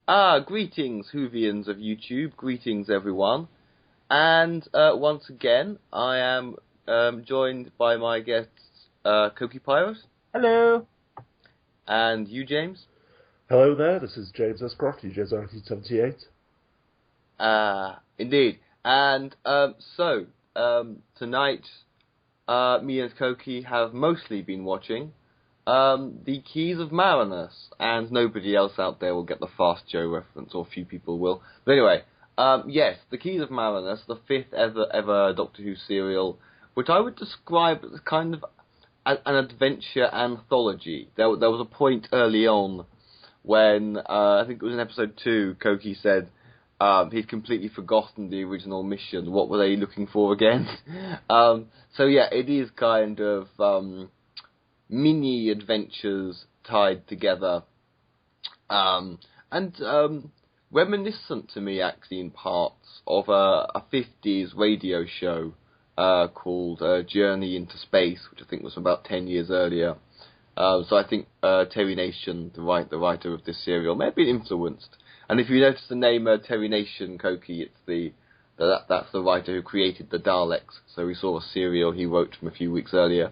Greetings, Whovians of YouTube. Greetings, everyone. And once again, I am joined by my guests, Coquipirate. Hello. And you, James. Hello there, this is James S. Croft, Ujames 1978. Indeed. And tonight, me and Koki have mostly been watching the Keys of Marinus, and nobody else out there will get the Fast Joe reference, or few people will. But anyway, yes, the Keys of Marinus, the fifth ever Doctor Who serial, which I would describe as kind of an adventure anthology. There was a point early on when, I think it was in episode 2, Koki said he'd completely forgotten the original mission. What were they looking for again? So yeah, it is kind of mini adventures tied together, and reminiscent to me actually in parts of a 50s radio show called Journey into Space, which I think was about 10 years earlier. So I think Terry Nation, the writer of this serial, may have been influenced. And if you notice the name Terry Nation, Koki, it's that's the writer who created the Daleks. So we saw a serial he wrote from a few weeks earlier.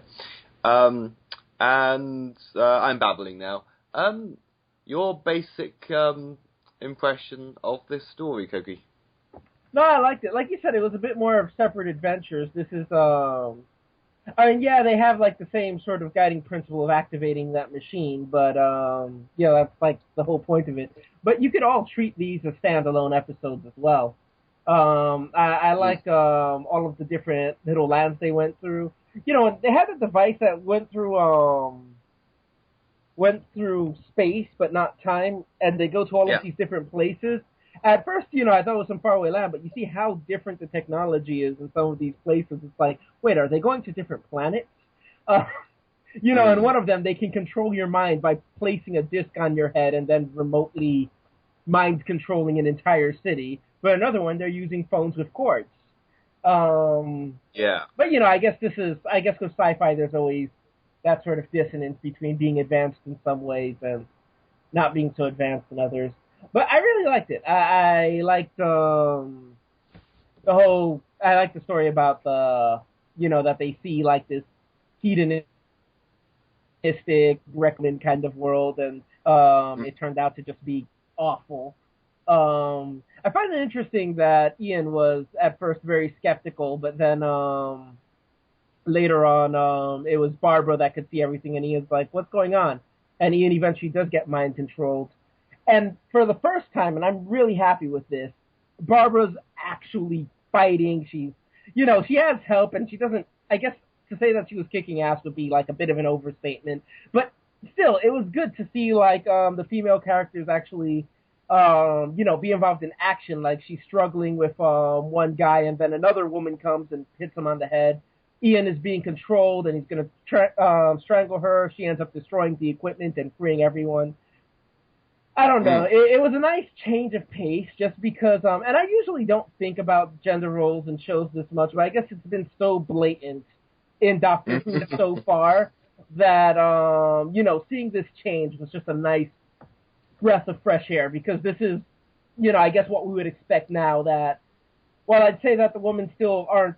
And I'm babbling now. Your basic impression of this story, Koki? No, I liked it. Like you said, it was a bit more of separate adventures. This is, I mean, yeah, they have like the same sort of guiding principle of activating that machine, but yeah, that's like the whole point of it. But you could all treat these as standalone episodes as well. I like all of the different little lands they went through. You know, they had a device that went through space but not time, and they go to all of these different places. At first, you know, I thought it was some faraway land, but you see how different the technology is in some of these places. It's like, wait, are they going to different planets? You know, in one of them, they can control your mind by placing a disc on your head and then remotely mind controlling an entire city. But another one, they're using phones with cords. But, you know, I guess with sci-fi, there's always that sort of dissonance between being advanced in some ways and not being so advanced in others. But I really liked it. I liked I liked the story about that they see like this hedonistic, reckless kind of world, and it turned out to just be awful. I find it interesting that Ian was at first very skeptical, but then later on, it was Barbara that could see everything, and Ian's like, what's going on? And Ian eventually does get mind controlled. And for the first time, and I'm really happy with this, Barbara's actually fighting. She has help, and she doesn't, I guess to say that she was kicking ass would be like a bit of an overstatement. But still, it was good to see like the female characters actually be involved in action. Like she's struggling with one guy, and then another woman comes and hits him on the head. Ian is being controlled, and he's going to strangle her. She ends up destroying the equipment and freeing everyone. I don't know. It was a nice change of pace, just because, and I usually don't think about gender roles in shows this much, but I guess it's been so blatant in Doctor Who so far that, seeing this change was just a nice breath of fresh air, because this is, I guess what we would expect now, that, while I'd say that the women still aren't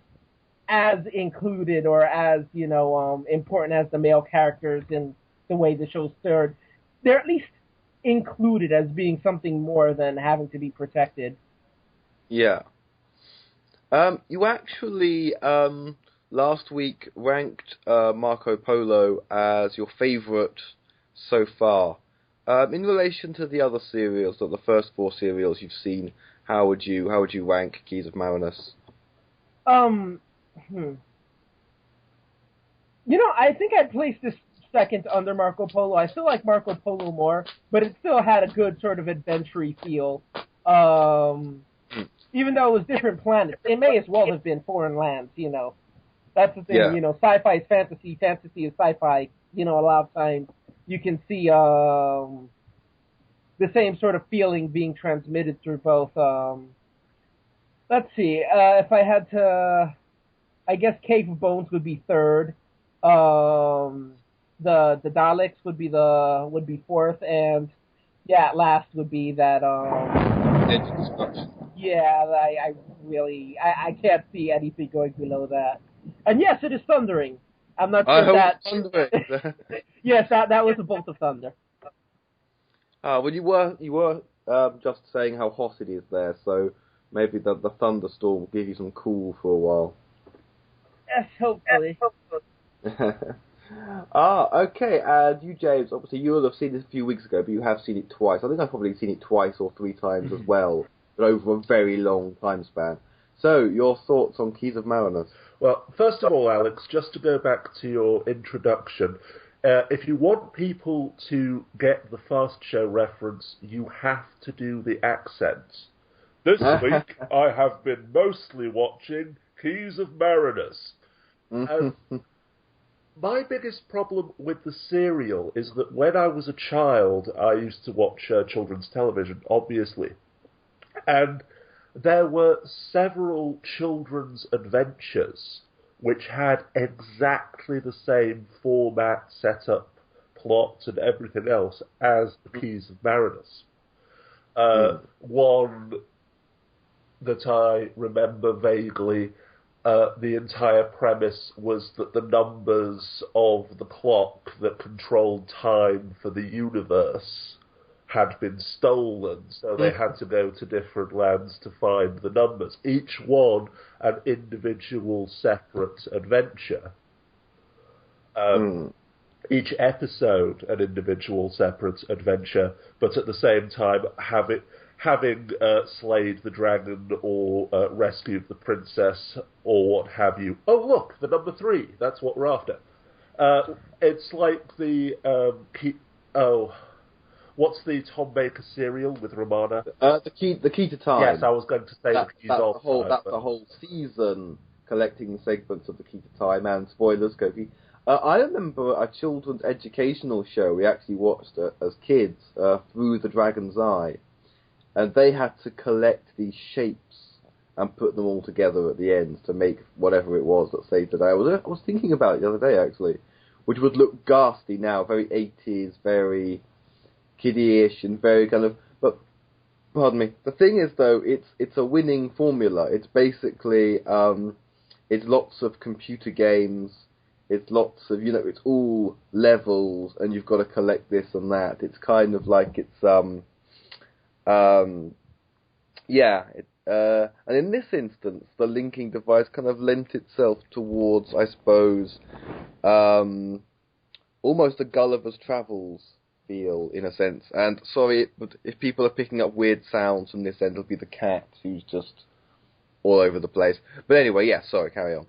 as included or as, important as the male characters in the way the show's steered, they're at least included as being something more than having to be protected. Yeah. You actually last week ranked Marco Polo as your favourite so far. In relation to the other serials, the first 4 serials you've seen, how would you rank Keys of Marinus? I think I'd place this second under Marco Polo. I still like Marco Polo more, but it still had a good sort of adventure-y feel. Even though it was different planets, it may as well have been foreign lands, That's the thing, sci-fi is fantasy, fantasy is sci-fi. A lot of times you can see the same sort of feeling being transmitted through both. Let's see, if I had to, I guess Cave of Bones would be third. The Daleks would be fourth, and Yeah, last would be that. Edge of destruction. Yeah, I really, I can't see anything going below that. And yes, it is thundering. I'm not I sure if was that. wondering. Yes, that was a bolt of thunder. Well, you were just saying how hot it is there, so maybe the thunderstorm will give you some cool for a while. Yes, hopefully. Okay, and you, James, obviously you will have seen this a few weeks ago, but you have seen it twice. I think I've probably seen it twice or three times as well, but over a very long time span. So, your thoughts on Keys of Marinus? Well, first of all, Alex, just to go back to your introduction, if you want people to get the Fast Show reference, you have to do the accents. This week, I have been mostly watching Keys of Marinus. My biggest problem with the serial is that when I was a child, I used to watch children's television, obviously. And there were several children's adventures which had exactly the same format, setup, plot, and everything else as the Keys of Marinus. One that I remember vaguely, the entire premise was that the numbers of the clock that controlled time for the universe had been stolen, so they had to go to different lands to find the numbers. Each one an individual separate adventure. Each episode an individual separate adventure, but at the same time having slayed the dragon or rescued the princess or what have you. Oh, look, the number 3. That's what we're after. It's like the... what's the Tom Baker serial with Romana? The key to time. Yes, I was going to say the Keys of Time. That's the whole season collecting segments of the Key to Time, and spoilers, Koki. I remember a children's educational show we actually watched as kids, Through the Dragon's Eye, and they had to collect these shapes and put them all together at the end to make whatever it was that saved the day. I was thinking about it the other day, actually, which would look ghastly now, very 80s, very kiddie-ish, and very kind of... But, pardon me, the thing is, though, it's a winning formula. It's basically, it's lots of computer games, it's lots of, it's all levels, and you've got to collect this and that. It's kind of like and in this instance, the linking device kind of lent itself towards, I suppose, almost a Gulliver's Travels feel, in a sense. And sorry, but if people are picking up weird sounds from this end, it'll be the cat who's just all over the place. But anyway, sorry, carry on.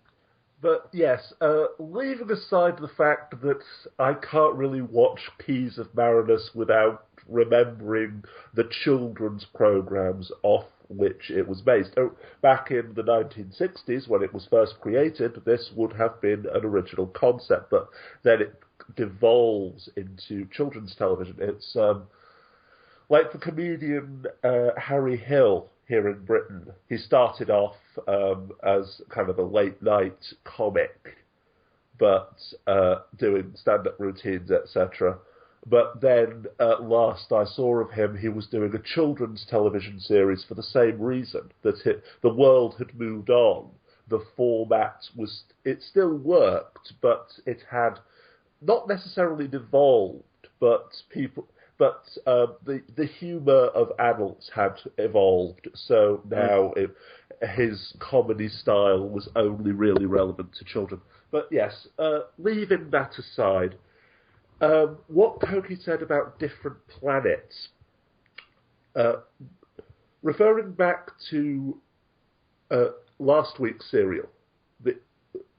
But yes, leaving aside the fact that I can't really watch Keys of Marinus without remembering the children's programs off which it was based. Back in the 1960s, when it was first created, this would have been an original concept, but then it devolves into children's television. It's like the comedian Harry Hill here in Britain. He started off as kind of a late-night comic, but doing stand-up routines, etc. But then, last I saw of him, he was doing a children's television series for the same reason, that the world had moved on. The format it still worked, but it had not necessarily devolved, but the humour of adults had evolved. So now his comedy style was only really relevant to children. But yes, leaving that aside, what Koki said about different planets, referring back to last week's serial,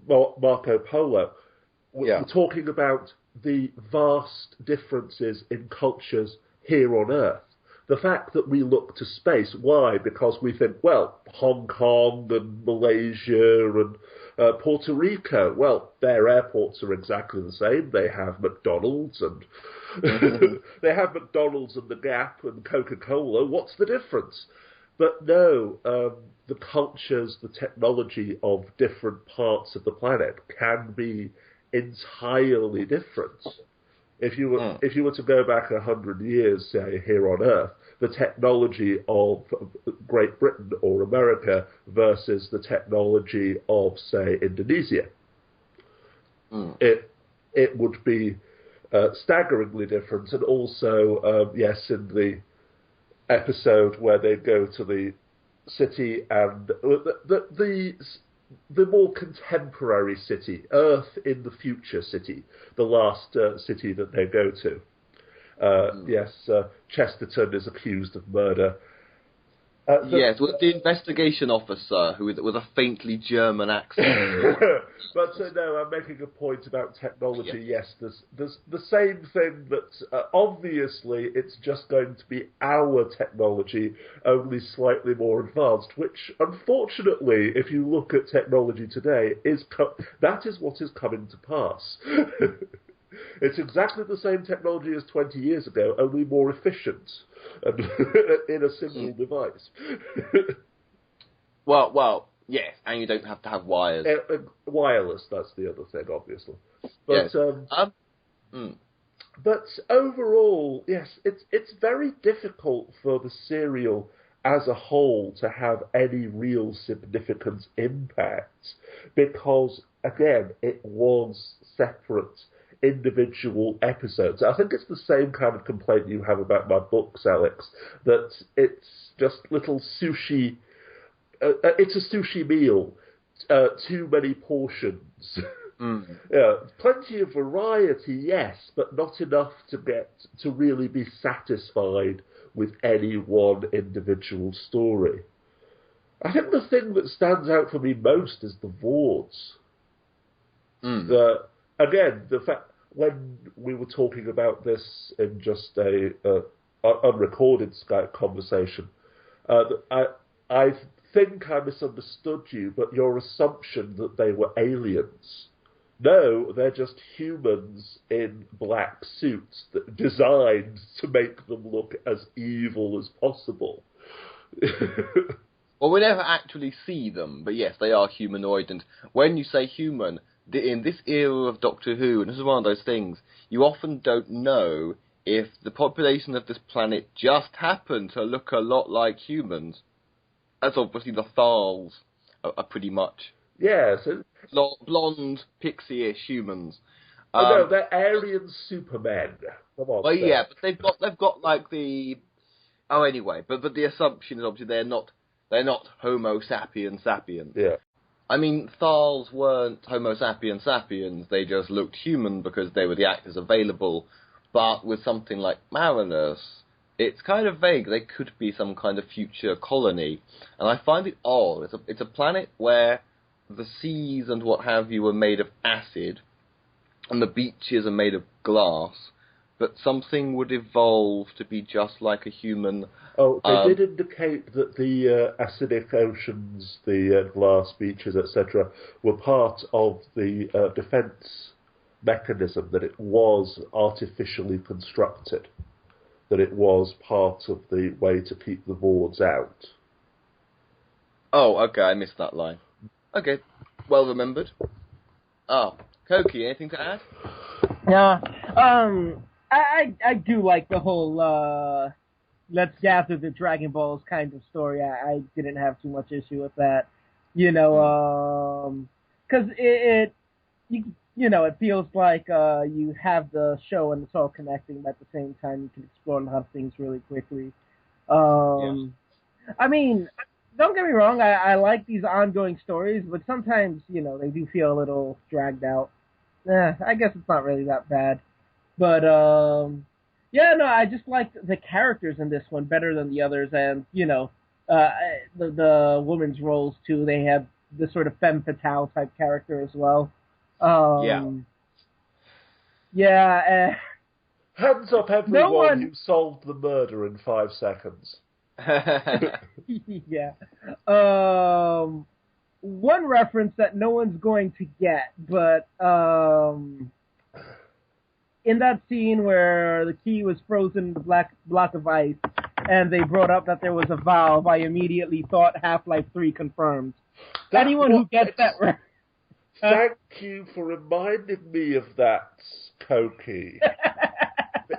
Marco Polo, we're talking about the vast differences in cultures here on Earth. The fact that we look to space, why? Because we think, well, Hong Kong and Malaysia and Puerto Rico, well, their airports are exactly the same. They have McDonald's and they have McDonald's and the Gap and Coca-Cola. What's the difference? But no, the cultures, the technology of different parts of the planet can be entirely different. If you were to go back 100 years, say here on Earth, the technology of Great Britain or America versus the technology of, say, Indonesia, it would be staggeringly different. And also, yes, in the episode where they go to the city and the more contemporary city, Earth in the future city, the last city that they go to. Yes, Chesterton is accused of murder. Yes, the investigation officer, who with a faintly German accent. But no, I'm making a point about technology. Yes, there's the same thing that obviously it's just going to be our technology, only slightly more advanced. Which, unfortunately, if you look at technology today, that is what is coming to pass. It's exactly the same technology as 20 years ago, only more efficient and in a single device. Well, yes, and you don't have to have wires. Wireless, that's the other thing, obviously. But yes. But overall, yes, it's very difficult for the serial as a whole to have any real significant impact because, again, it was separate individual episodes. I think it's the same kind of complaint you have about my books, Alex, that it's just little sushi. It's a sushi meal, too many portions. Yeah, plenty of variety, yes, but not enough to really be satisfied with any one individual story. I think the thing that stands out for me most is the Vords. Again, the fact when we were talking about this in just a unrecorded Skype conversation, I think I misunderstood you, but your assumption that they were aliens. No, they're just humans in black suits that designed to make them look as evil as possible. Well, we never actually see them, but yes, they are humanoid, and when you say human, in this era of Doctor Who, and this is one of those things, you often don't know if the population of this planet just happened to look a lot like humans. As obviously the Thals are pretty much yes, blonde, pixie-ish humans. No, they're Aryan supermen. Come on. Well, yeah, but they've got like the. Oh, anyway, but the assumption is obviously they're not Homo sapiens sapiens. Yeah. I mean, Thals weren't Homo sapiens sapiens, they just looked human because they were the actors available. But with something like Marinus, it's kind of vague. They could be some kind of future colony. And I find it odd. It's a planet where the seas and what have you are made of acid, and the beaches are made of glass, but something would evolve to be just like a human. Oh, they did indicate that the acidic oceans, the glass beaches, etc., were part of the defence mechanism, that it was artificially constructed, that it was part of the way to keep the Vords out. Oh, okay, I missed that line. Okay, well remembered. Koki, anything to add? Yeah, I do like the whole let's gather the Dragon Balls kind of story. I didn't have too much issue with that, because it feels like you have the show and it's all connecting, but at the same time you can explore a lot of things really quickly. I mean, don't get me wrong, I like these ongoing stories, but sometimes, they do feel a little dragged out. I guess it's not really that bad. But, I just liked the characters in this one better than the others, and, the women's roles, too. They had this sort of femme fatale type character as well. Hands up everyone who solved the murder in 5 seconds. Yeah. One reference that no one's going to get, but in that scene where the key was frozen in the block of ice, and they brought up that there was a valve, I immediately thought Half-Life 3 confirmed. Anyone who gets that Thank you for reminding me of that, Koki.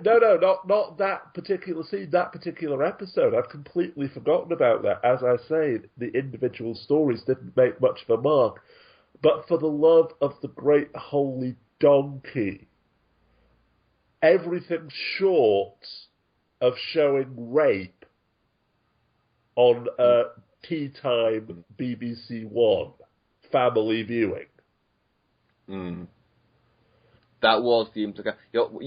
not that particular scene, that particular episode. I'd completely forgotten about that. As I say, the individual stories didn't make much of a mark. But for the love of the great holy donkey, everything short of showing rape on tea time BBC One family viewing. That was the implication.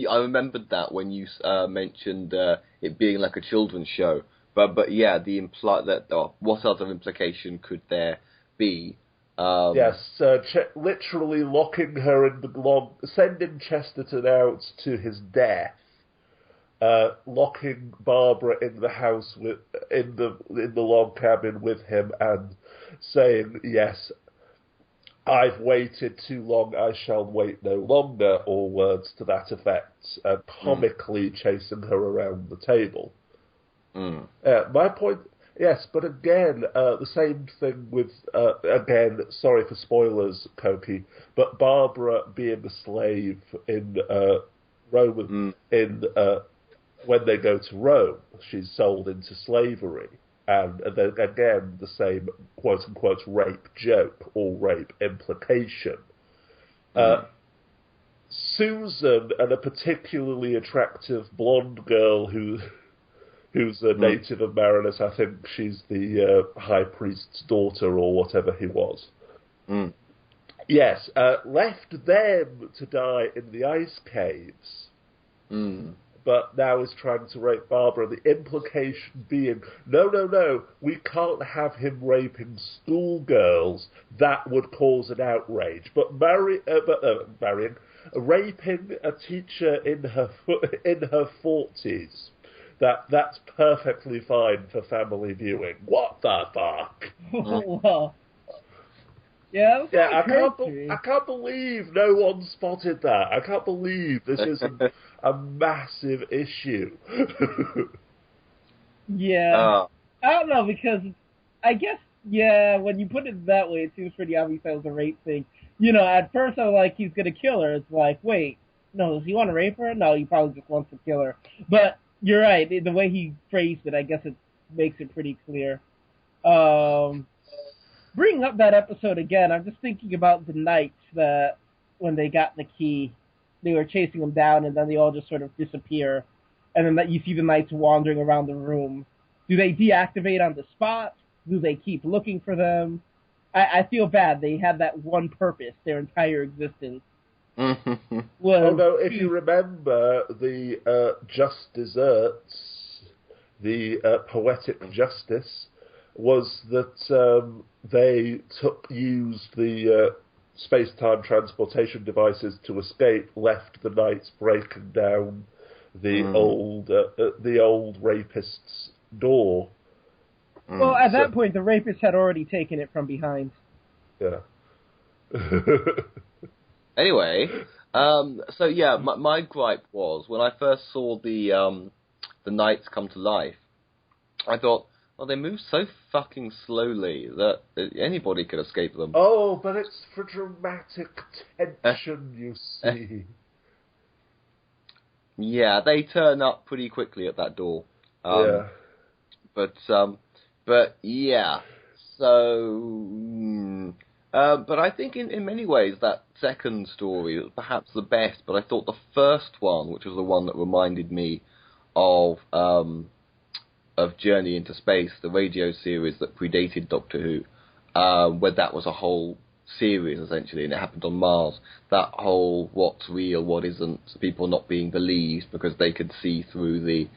I remembered that when you mentioned it being like a children's show. But yeah, what other implication could there be? Yes, literally locking her in the sending Chesterton out to his death, locking Barbara in the house in the log cabin with him, and saying, "Yes, I've waited too long, I shall wait no longer," or words to that effect, comically chasing her around the table. My point, yes, but again, the same thing with, again, sorry for spoilers, Cokie, but Barbara being a slave in Rome, when they go to Rome, she's sold into slavery. And then again, the same quote-unquote rape joke or rape implication. Susan and a particularly attractive blonde girl who's a native of Marinus, I think she's the high priest's daughter or whatever he was. Yes, left them to die in the ice caves. But now is trying to rape Barbara. The implication being, no, we can't have him raping schoolgirls. That would cause an outrage. But raping a teacher in her 40s, that's perfectly fine for family viewing. What the fuck? Well, yeah, I can't believe no one spotted that. I can't believe this isn't a massive issue. Yeah. I don't know, because I guess, when you put it that way, it seems pretty obvious that was a rape thing. At first I was like, he's going to kill her. It's like, wait, no, does he want to rape her? No, he probably just wants to kill her. But you're right, the way he phrased it, I guess it makes it pretty clear. Bringing up that episode again, I'm just thinking about the knights that, when they got the key, they were chasing them down, and then they all just sort of disappear. And then you see the knights wandering around the room. Do they deactivate on the spot? Do they keep looking for them? I feel bad. They had that one purpose, their entire existence. Although, if you remember, the just desserts, the poetic justice, was that they used the space-time transportation devices to escape, left the knights breaking down the old rapist's door. Well, at that point, the rapist had already taken it from behind. Yeah. Anyway, so yeah, my gripe was, when I first saw the knights come to life, I thought, well, they move so fucking slowly that anybody could escape them. Oh, but it's for dramatic tension, you see. Yeah, they turn up pretty quickly at that door. Yeah. But yeah, so... but I think in many ways that second story was perhaps the best, but I thought the first one, which was the one that reminded me of Journey into Space, the radio series that predated Doctor Who, where that was a whole series essentially, and it happened on Mars. That whole what's real, what isn't, people not being believed because they could see through the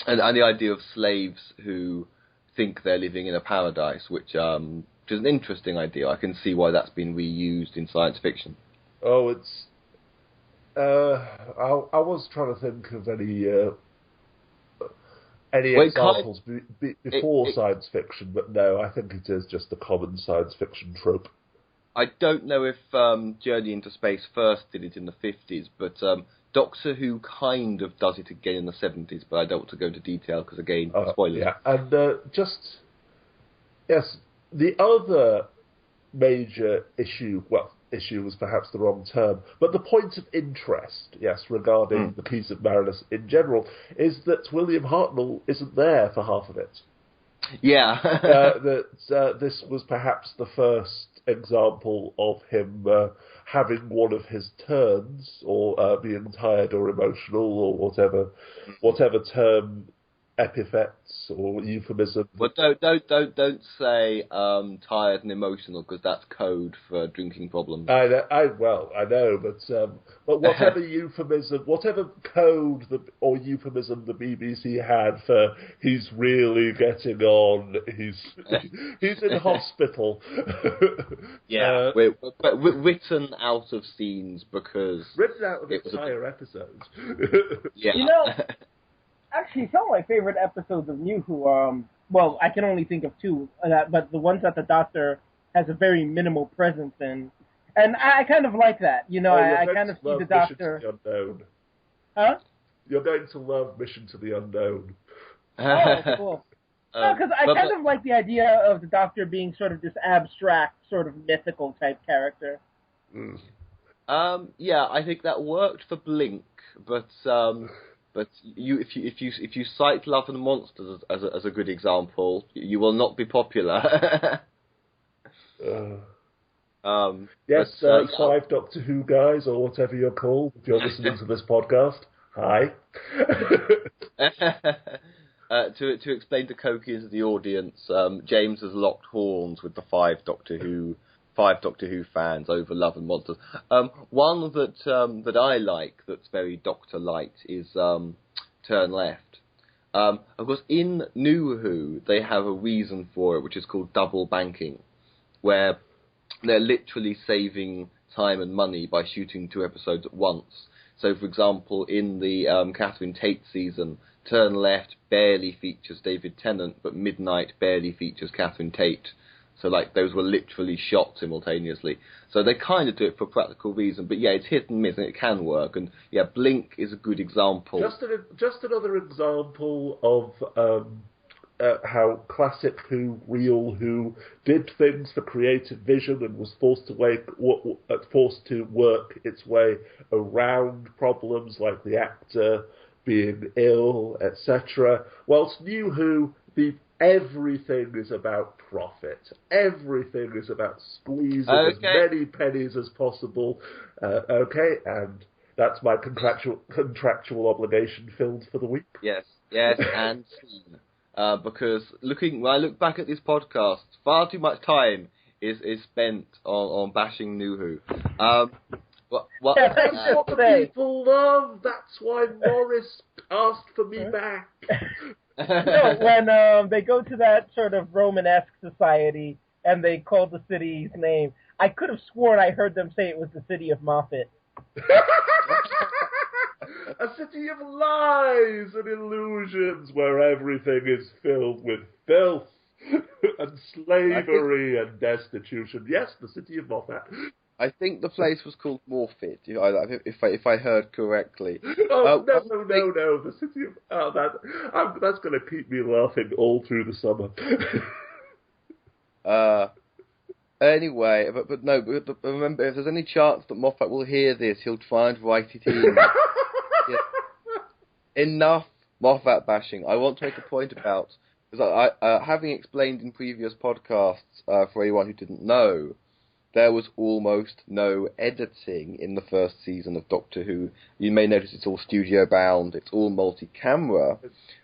and the idea of slaves who think they're living in a paradise, which is an interesting idea. I can see why that's been reused in science fiction. Oh, it's I was trying to think of any examples before science fiction, but no, I think it is just a common science fiction trope. I don't know if Journey into Space first did it in the 50s, but Doctor Who kind of does it again in the 70s, but I don't want to go into detail because, again, spoilers. Yeah, and yes, the other major issue, well, issue was perhaps the wrong term, but the point of interest, yes, regarding the Keys of Marinus in general, is that William Hartnell isn't there for half of it. Yeah. This was perhaps the first example of him having one of his turns, or being tired or emotional, or whatever term, epithets or euphemism. Well, don't say tired and emotional, because that's code for drinking problems. I know, but whatever euphemism, whatever code or euphemism the BBC had for he's really getting on, he's in hospital. Yeah, but written out of scenes because written out of entire episodes. Yeah. You know, actually, some of my favorite episodes of New Who are, well, I can only think of two, but the ones that the Doctor has a very minimal presence in. And I kind of like that. You know, I kind of see the Doctor... Mission to the Unknown. Huh? You're going to love Mission to the Unknown. Oh, cool. Because I kind of like the idea of the Doctor being sort of this abstract, sort of mythical type character. Yeah, I think that worked for Blink, but if you cite Love and Monsters as a good example, you will not be popular. Yes, 5 Doctor Who guys, or whatever you're called, if you're listening to this podcast, hi. To explain to Cokie and to the audience, James has locked horns with the 5 Doctor Who fans over Love and Monsters. One that I like that's very Doctor light is Turn Left. Of course, in New Who they have a reason for it, which is called double banking, where they're literally saving time and money by shooting 2 episodes at once. So, for example, in the Catherine Tate season, Turn Left barely features David Tennant, but Midnight barely features Catherine Tate. So, like, those were literally shot simultaneously. So they kind of do it for practical reason. But, yeah, it's hit and miss, and it can work. And, yeah, Blink is a good example. Just another example of how classic Who, real Who, did things for creative vision and was forced to work its way around problems like the actor being ill, etc. Whilst New Who, everything is about profit. Everything is about squeezing as many pennies as possible. And that's my contractual obligation filled for the week. Yes, and scene. Because when I look back at this podcast, far too much time is spent on bashing New Who. That's what the people love. That's why Morris asked for me back. No, when they go to that sort of Romanesque society and they call the city's name, I could have sworn I heard them say it was the city of Moffat. A city of lies and illusions where everything is filled with filth and slavery and destitution. Yes, the city of Moffat. I think the place was called Morphit, if I heard correctly. No, the city of... that's going to keep me laughing all through the summer. Anyway, but remember, if there's any chance that Moffat will hear this, he'll try and write it in. Enough Moffat bashing. I want to make a point about, because I having explained in previous podcasts, for anyone who didn't know, there was almost no editing in the first season of Doctor Who. You may notice it's all studio bound, it's all multi-camera.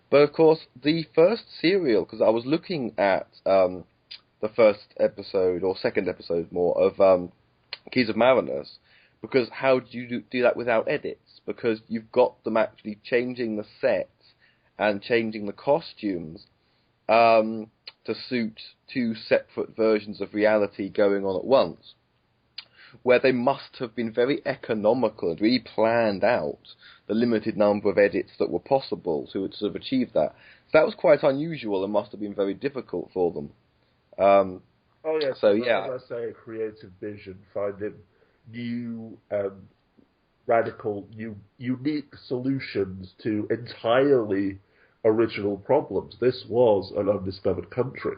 But of course, the first serial, because I was looking at the first episode, or second episode more, of Keys of Marinus, because how do you do that without edits? Because you've got them actually changing the sets and changing the costumes to suit 2 separate versions of reality going on at once, where they must have been very economical and really planned out the limited number of edits that were possible to sort of achieve that. So that was quite unusual and must have been very difficult for them. As I say, creative vision, finding new, radical, unique solutions to entirely original problems. This was an undiscovered country.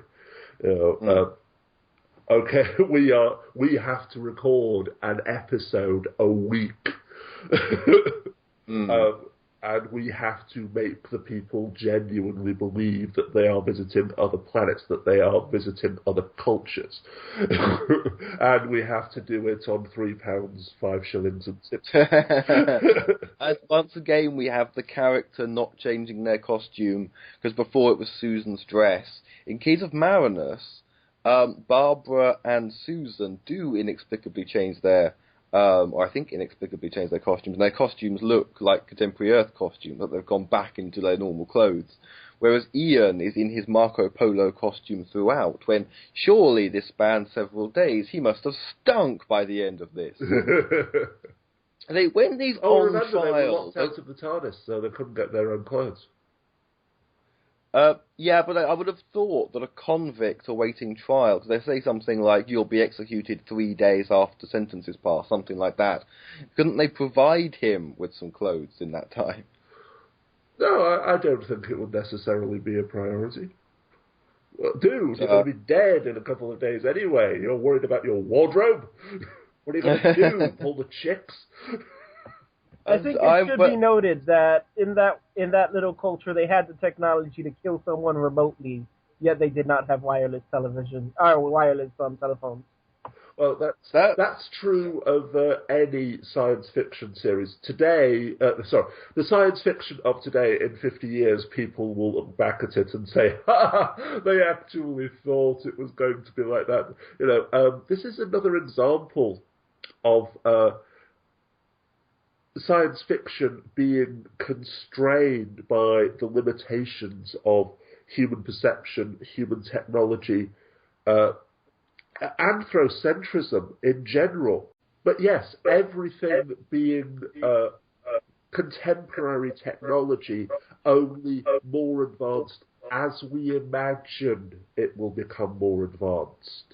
Okay, we have to record an episode a week. And we have to make the people genuinely believe that they are visiting other planets, that they are visiting other cultures. And we have to do it on £3, 5 shillings and 6. And once again, we have the character not changing their costume, because before it was Susan's dress. In Keys of Marinus, Barbara and Susan do inexplicably change their or I think inexplicably change their costumes, and their costumes look like contemporary Earth costumes, that they've gone back into their normal clothes. Whereas Ian is in his Marco Polo costume throughout, when surely this spanned several days, he must have stunk by the end of this. When these on remember, trial, they were locked out of the TARDIS, so they couldn't get their own clothes. Yeah, but I would have thought that a convict awaiting trial, because they say something like, you'll be executed 3 days after sentence is passed, something like that. Couldn't they provide him with some clothes in that time? No, I don't think it would necessarily be a priority. Well, dude, you're going to be dead in a couple of days anyway. You're worried about your wardrobe? What are you going to do? Pull the chicks? I think it should be noted that in that little culture, they had the technology to kill someone remotely, yet they did not have wireless television or wireless telephones. Well, that's true of any science fiction series. Today, the science fiction of today, in 50 years, people will look back at it and say, ha, they actually thought it was going to be like that. This is another example of science fiction being constrained by the limitations of human perception, human technology, anthropocentrism in general. But yes, everything being contemporary technology, only more advanced as we imagine it will become more advanced.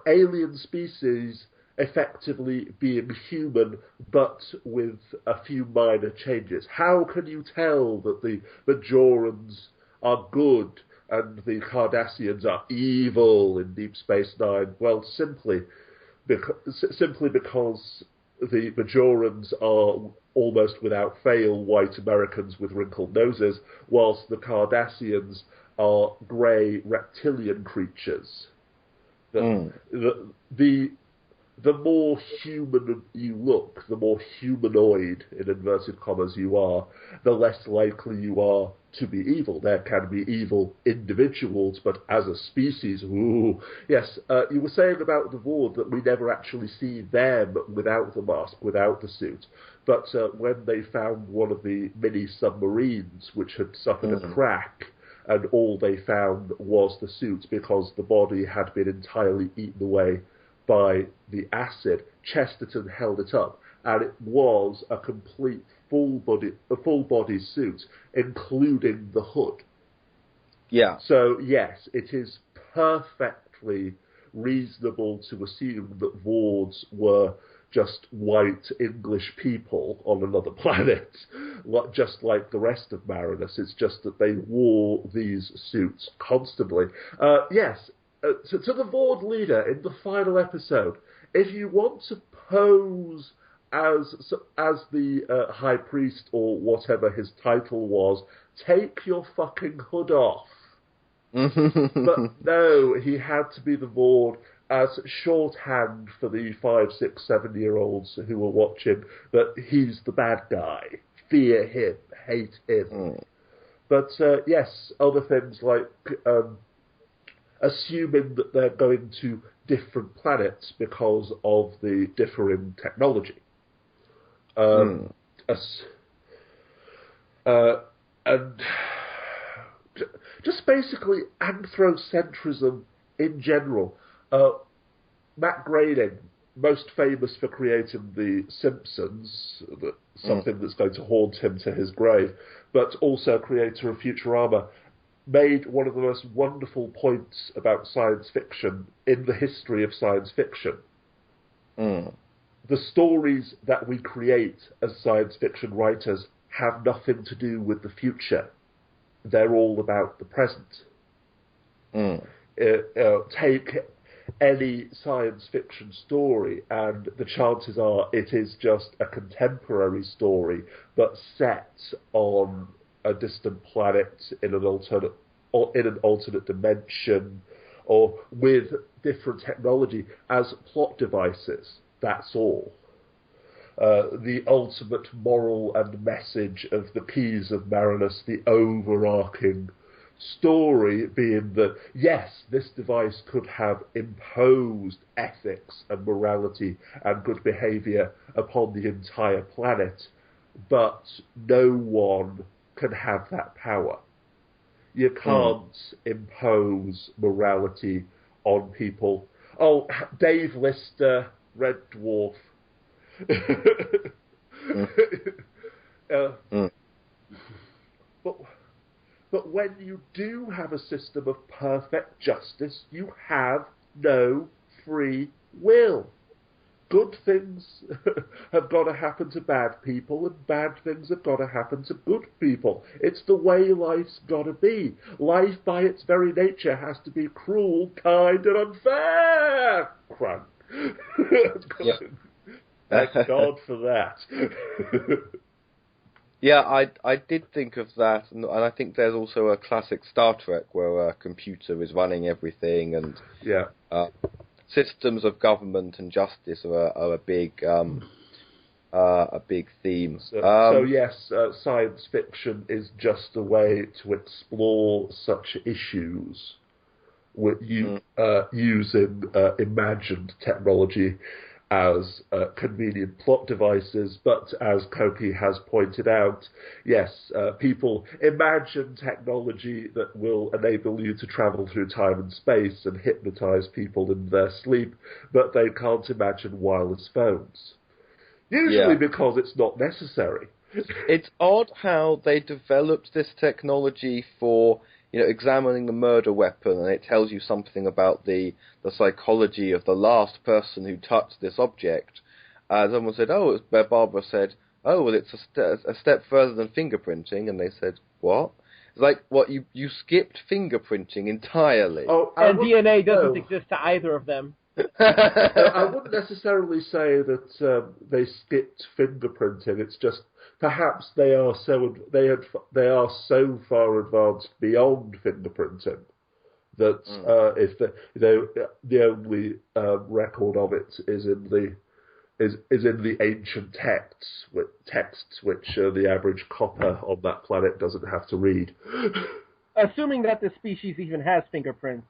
Alien species effectively being human, but with a few minor changes. How can you tell that the Bajorans are good and the Cardassians are evil in Deep Space Nine? Well, simply because the Bajorans are almost without fail white Americans with wrinkled noses, whilst the Cardassians are grey reptilian creatures. The more human you look, the more humanoid, in inverted commas, you are, the less likely you are to be evil. There can be evil individuals, but as a species, ooh. Yes, you were saying about the Vord that we never actually see them without the mask, without the suit. But when they found one of the mini-submarines, which had suffered a crack, and all they found was the suit because the body had been entirely eaten away by the acid, Chesterton held it up, and it was a complete full body suit, including the hood. Yeah. So yes, it is perfectly reasonable to assume that Vords were just white English people on another planet, just like the rest of Marinus. It's just that they wore these suits constantly. Yes. To the Vord leader in the final episode, if you want to pose as the High Priest or whatever his title was, take your fucking hood off. But no, he had to be the Vord as shorthand for the 5, 6, 7-year-olds who were watching that he's the bad guy. Fear him, hate him. But yes, other things like assuming that they're going to different planets because of the differing technology. And just basically anthropocentrism in general. Matt Groening, most famous for creating The Simpsons, something that's going to haunt him to his grave, but also creator of Futurama, made one of the most wonderful points about science fiction in the history of science fiction. The stories that we create as science fiction writers have nothing to do with the future. They're all about the present. take any science fiction story, and the chances are it is just a contemporary story, but set on a distant planet in an alternate dimension, or with different technology as plot devices. That's all. The ultimate moral and message of the Keys of Marinus, the overarching story being that, yes, this device could have imposed ethics and morality and good behaviour upon the entire planet, but no one can have that power. You can't impose morality on people. Oh, Dave Lister, Red Dwarf. But when you do have a system of perfect justice, you have no free will. Good things have got to happen to bad people, and bad things have got to happen to good people. It's the way life's got to be. Life, by its very nature, has to be cruel, kind, and unfair. Crunk. Thank God for that. Yeah, I did think of that, and I think there's also a classic Star Trek where a computer is running everything, and systems of government and justice are a big theme. So yes, science fiction is just a way to explore such issues with using imagined technology as convenient plot devices, but as Koki has pointed out, yes, people imagine technology that will enable you to travel through time and space and hypnotize people in their sleep, but they can't imagine wireless phones. Usually because it's not necessary. It's odd how they developed this technology for, examining the murder weapon, and it tells you something about the psychology of the last person who touched this object. Someone said, Barbara said, well, it's a step further than fingerprinting, and they said, what? It's like, what, you skipped fingerprinting entirely? And DNA doesn't exist to either of them. I wouldn't necessarily say that they skipped fingerprinting. It's just perhaps they are so far advanced beyond fingerprinting that if the only record of it is in the ancient texts which the average copper on that planet doesn't have to read. Assuming that the species even has fingerprints.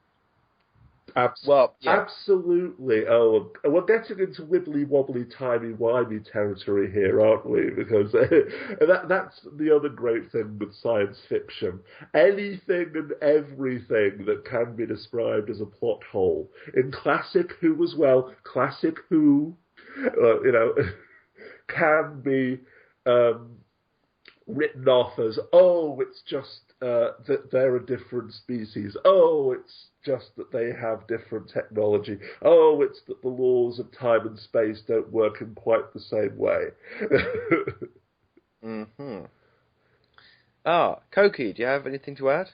Absolutely. Oh, we're getting into wibbly-wobbly, timey-wimey territory here, aren't we? Because that's the other great thing with science fiction. Anything and everything that can be described as a plot hole. In classic Who as well, classic Who, can be written off as, it's just that they're a different species. It's just that they have different technology. It's that the laws of time and space don't work in quite the same way. Koki, do you have anything to add?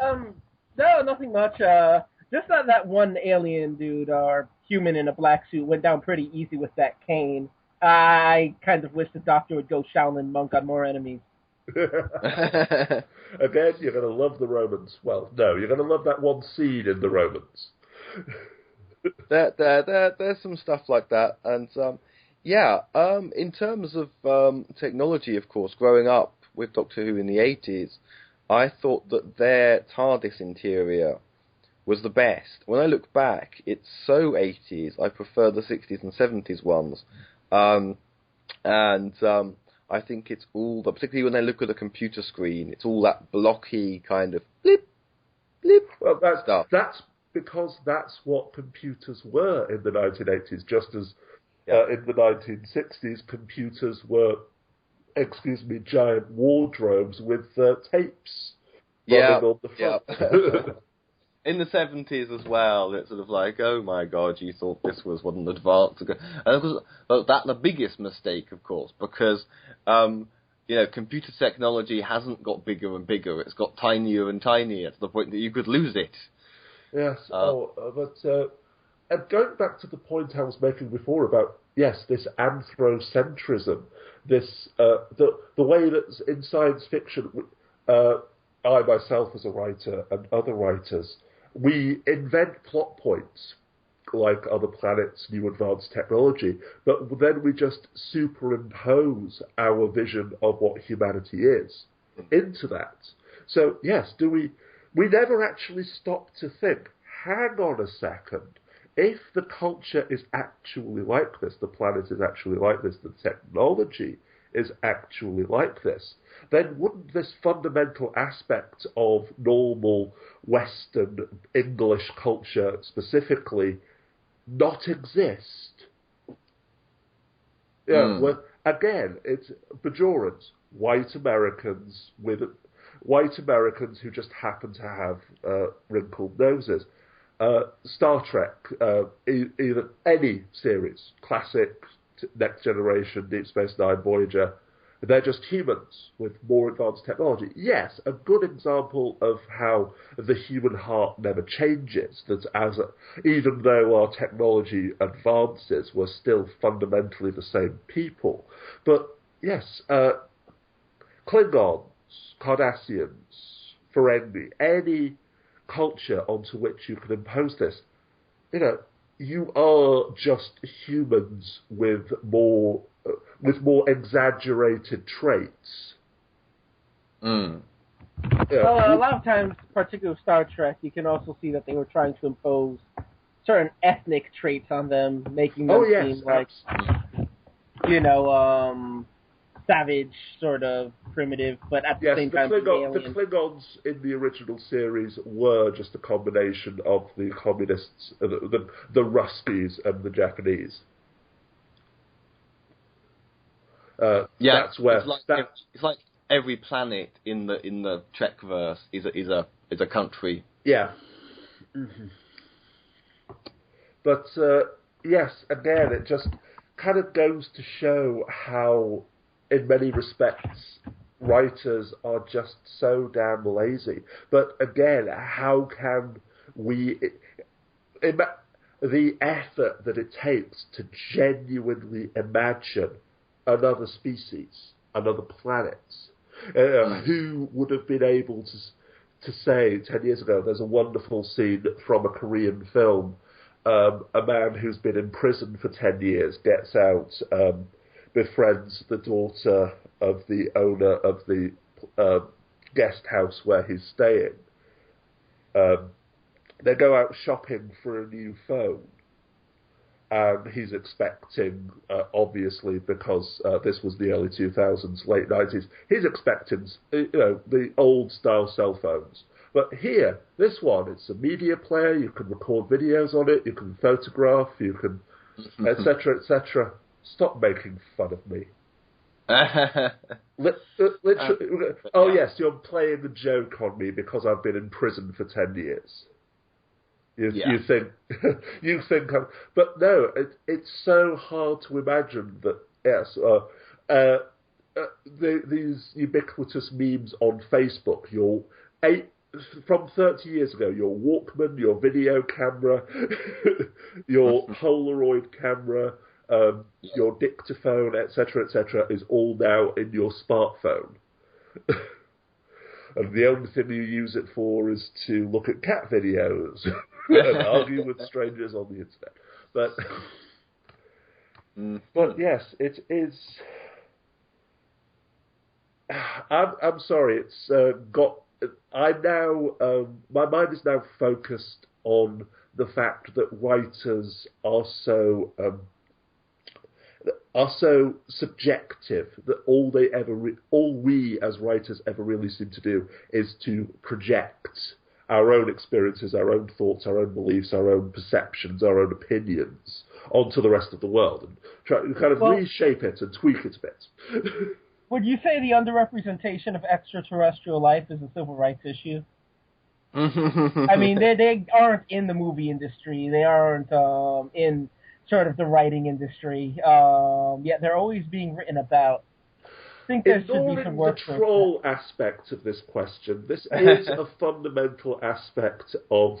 No, nothing much. Just that one alien dude, or human in a black suit, went down pretty easy with that cane. I kind of wish the Doctor would go Shaolin monk on more enemies. Again, you're going to love the Romans. Well, no, you're going to love that one scene in the Romans. There's some stuff like that, and in terms of technology, of course, growing up with Doctor Who in the 80s, I thought that their TARDIS interior was the best. When I look back, it's so 80s. I prefer the 60s and 70s ones, I think it's all, particularly when they look at a computer screen, it's all that blocky kind of blip, blip. Well, stuff. That's because that's what computers were in the 1980s, just as in the 1960s computers were, giant wardrobes with tapes running on the front. In the 70s as well, it's sort of like, oh my god, you thought this wasn't advanced. And of course, that's the biggest mistake, of course, because, computer technology hasn't got bigger and bigger. It's got tinier and tinier to the point that you could lose it. Yes. And going back to the point I was making before about, yes, this anthrocentrism, this the way that in science fiction, I myself as a writer and other writers, we invent plot points like other planets, new advanced technology, but then we just superimpose our vision of what humanity is into that. So yes, we never actually stop to think, hang on a second, if the culture is actually like this, the planet is actually like this, the technology is actually like this, then wouldn't this fundamental aspect of normal Western English culture specifically not exist? Yeah, well, again, it's Bajorans, white Americans who just happen to have wrinkled noses. Star Trek, either any series, classic, Next Generation, Deep Space Nine, Voyager, they're just humans with more advanced technology. Yes, a good example of how the human heart never changes, that even though our technology advances, we're still fundamentally the same people. But yes, Klingons, Cardassians, Ferengi, any culture onto which you can impose this, you are just humans with more exaggerated traits. Well, a lot of times, particularly with Star Trek, you can also see that they were trying to impose certain ethnic traits on them, making them seem like, savage, sort of primitive, but at the same time, the Klingons in the original series were just a combination of the communists, the Ruskies, and the Japanese. That's where it's like every planet in the Trekverse is a country. Yeah. Mm-hmm. But yes, again, it just kind of goes to show how, in many respects, writers are just so damn lazy. But again, how can we... the effort that it takes to genuinely imagine another species, another planet, who would have been able to say 10 years ago, there's a wonderful scene from a Korean film, a man who's been in prison for 10 years gets out, befriends the daughter of the owner of the guest house where he's staying. They go out shopping for a new phone, and he's expecting, obviously, because this was the early 2000s, late 90s, he's expecting, the old-style cell phones. But here, this one, it's a media player, you can record videos on it, you can photograph, you can, etc., etc. Stop making fun of me. Literally, yes, you're playing the joke on me because I've been in prison for 10 years. You think, but no, it's so hard to imagine that, yes, these ubiquitous memes on Facebook, from 30 years ago, your Walkman, your video camera, your Polaroid camera, your dictaphone, etc., is all now in your smartphone. And the only thing you use it for is to look at cat videos and argue with strangers on the internet. But yes, it is... I'm sorry, it's got... my mind is now focused on the fact that writers are so subjective that all we as writers ever really seem to do is to project our own experiences, our own thoughts, our own beliefs, our own perceptions, our own opinions onto the rest of the world and try to kind of reshape it and tweak it a bit. Would you say the underrepresentation of extraterrestrial life is a civil rights issue? I mean, they aren't in the movie industry. They aren't in sort of the writing industry. Yet they're always being written about. think there should be some Ignoring the work for troll aspect of this question, this is a fundamental aspect of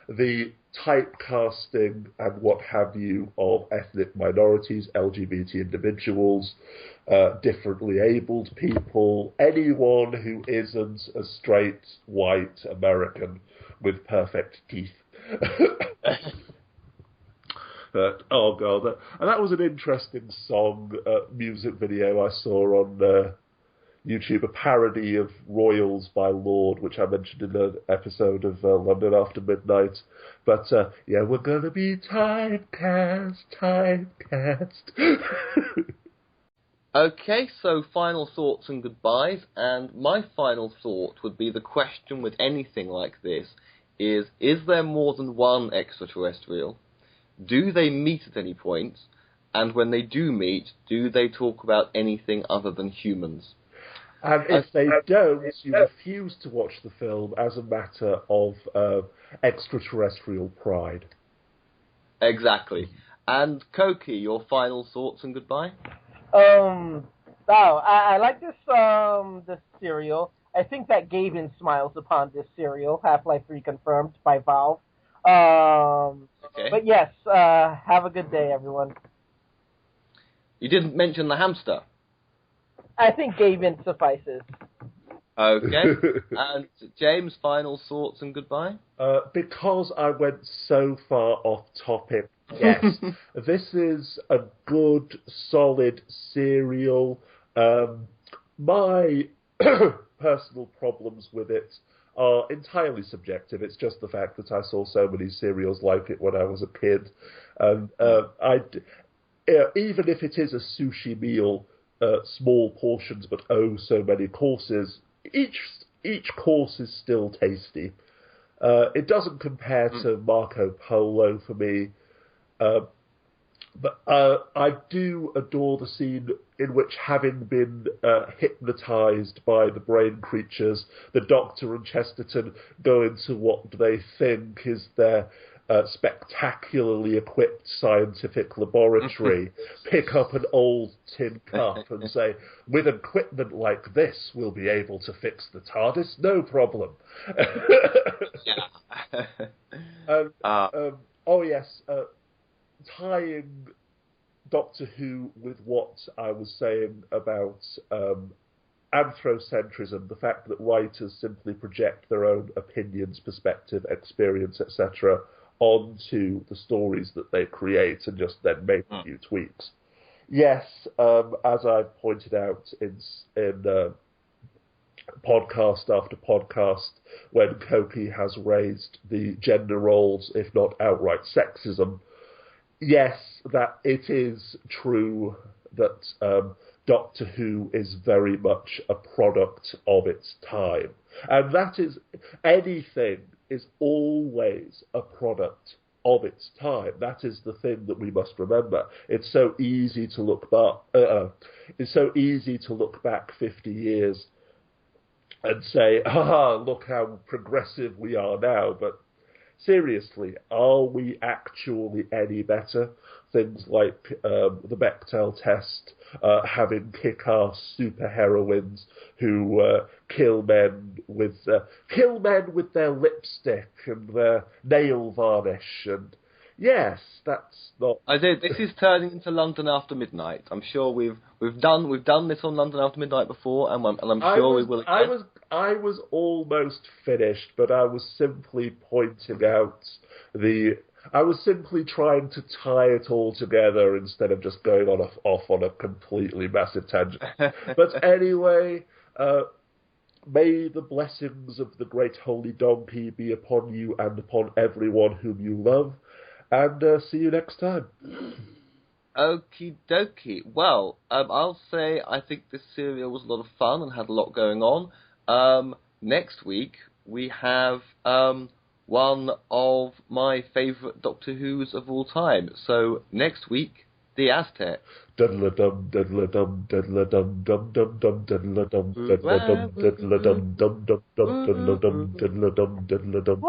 the typecasting and what have you of ethnic minorities, LGBT individuals, differently abled people, anyone who isn't a straight, white American with perfect teeth. Oh god, and that was an interesting song, music video I saw on YouTube, a parody of Royals by Lord, which I mentioned in an episode of London After Midnight. But yeah, we're gonna be typecast. Okay, so final thoughts and goodbyes, and my final thought would be the question with anything like this is there more than one extraterrestrial? Do they meet at any point? And when they do meet, do they talk about anything other than humans? And if they don't, you refuse to watch the film as a matter of extraterrestrial pride. Exactly. And Koki, your final thoughts and goodbye? I like this cereal. I think that Gavin smiles upon this cereal, Half-Life 3 confirmed by Valve. Okay. But yes, have a good day, everyone. You didn't mention the hamster. I think Gavin suffices. Okay. And James, final thoughts and goodbye? Because I went so far off topic, yes, this is a good, solid serial. My personal problems with it are entirely subjective. It's just the fact that I saw so many serials like it when I was a kid. And even if it is a sushi meal, small portions but oh so many courses, each course is still tasty. It doesn't compare to Marco Polo for me, but I do adore the scene in which, having been hypnotised by the brain creatures, the Doctor and Chesterton go into what they think is their spectacularly equipped scientific laboratory, pick up an old tin cup and say, with equipment like this, we'll be able to fix the TARDIS, no problem. Oh yes, tying Doctor Who with what I was saying about anthropocentrism, the fact that writers simply project their own opinions, perspective, experience, etc., onto the stories that they create and just then make a few tweaks. Yes, as I've pointed out in podcast after podcast, when Koki has raised the gender roles, if not outright sexism, yes, that it is true that Doctor Who is very much a product of its time. And that is, anything is always a product of its time. That is the thing that we must remember. It's so easy to look back 50 years and say, look how progressive we are now, but seriously, are we actually any better? Things like the Bechdel test, having kick-ass superheroines who kill men with their lipstick and their nail varnish, and yes, that's not. This is turning into London After Midnight. I'm sure we've done this on London After Midnight before, and I'm sure we will again. I was almost finished, but I was simply pointing out I was simply trying to tie it all together instead of just going off on a completely massive tangent. But anyway, may the blessings of the great holy donkey be upon you and upon everyone whom you love, and see you next time. Okie dokie. Well, I'll say I think this serial was a lot of fun and had a lot going on. Next week we have one of my favourite Doctor Who's of all time. So next week, the Aztec. Diddle-a-dum, diddle-a-dum, diddle-a-dum, dum-dum-dum, diddle-a-dum, diddle-a-dum, diddle-a-dum, dum-dum-dum, diddle-a-dum, diddle-a-dum, diddle-a-dum, diddle-a-dum.